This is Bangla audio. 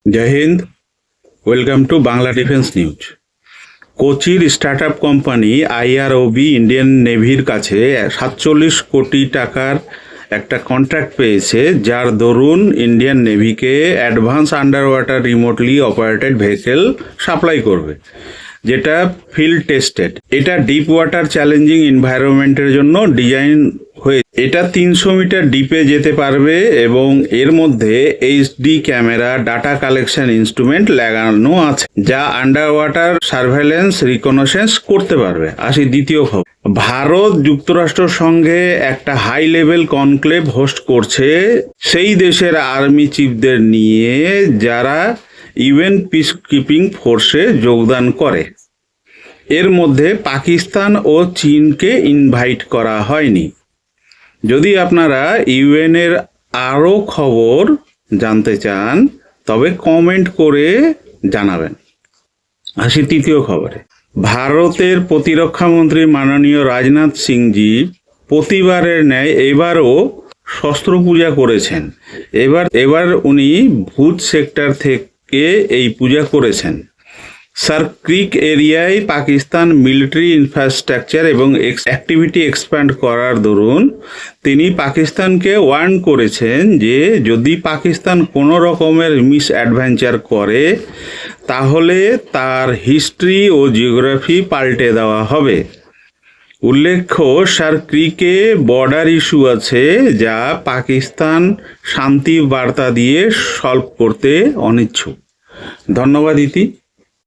Joy Hind. Welcome to Bangla defence news. কোচির স্টার্টআপ কোম্পানি আইআরওবি ইন্ডিয়ান নেভির কাছে 47 কোটি টাকার একটা কন্ট্রাক্ট পেয়েছে, যার দরুন ইন্ডিয়ান নেভিকে advance under water remotely operated vessel supply করবে, যেটা ফিল্ড টেস্টেড। এটা ডিপ ওয়াটার চ্যালেঞ্জিং এনভায়রনমেন্টের জন্য ডিজাইন হয়ে। এটা 300 মিটার ডিপে যেতে পারবে এবং এর মধ্যে HD camera data collection instrument লাগানো আছে, যা আন্ডার ওয়াটার সার্ভেলেন্স রিকগনিশন করতে পারবে। আসি দ্বিতীয় খবর। ভারত যুক্তরাষ্ট্রের সঙ্গে একটা হাই লেভেল কনক্লেভ হোস্ট করছে সেই দেশের আর্মি চিফদের নিয়ে, যারা ইউএন পিস কিপিং ফোর্সে যোগদান করে। এর মধ্যে পাকিস্তান ও চীনকে ইনভাইট করা হয়নি। যদি আপনারা ইউএনের আরও খবর জানতে চান তবে কমেন্ট করে জানাবেন। আসি তৃতীয় খবরে। ভারতের প্রতিরক্ষামন্ত্রী মাননীয় রাজনাথ সিংজি প্রতিবারের ন্যায় এবারও শস্ত্র পূজা করেছেন। এবার উনি ভুজ সেক্টর থেকে এই পূজা করেছেন। সার্ক ক্রিক এরিয়ায় পাকিস্তান মিলিটারি ইনফ্রাস্ট্রাকচার এবং অ্যাক্টিভিটি এক্সপ্যান্ড করার দরুন তিনি পাকিস্তানকে ওয়ার্ন করেছেন যে যদি পাকিস্তান কোনো রকমের মিস অ্যাডভেঞ্চার করে তাহলে তার হিস্ট্রি ও জিওগ্রাফি পাল্টে দেওয়া হবে। উল্লেখ্য, সার্ক ক্রিকে বর্ডার ইস্যু আছে, যা পাকিস্তান শান্তি বার্তা দিয়ে সলভ করতে অনিচ্ছুক। ধন্যবাদ ইতি।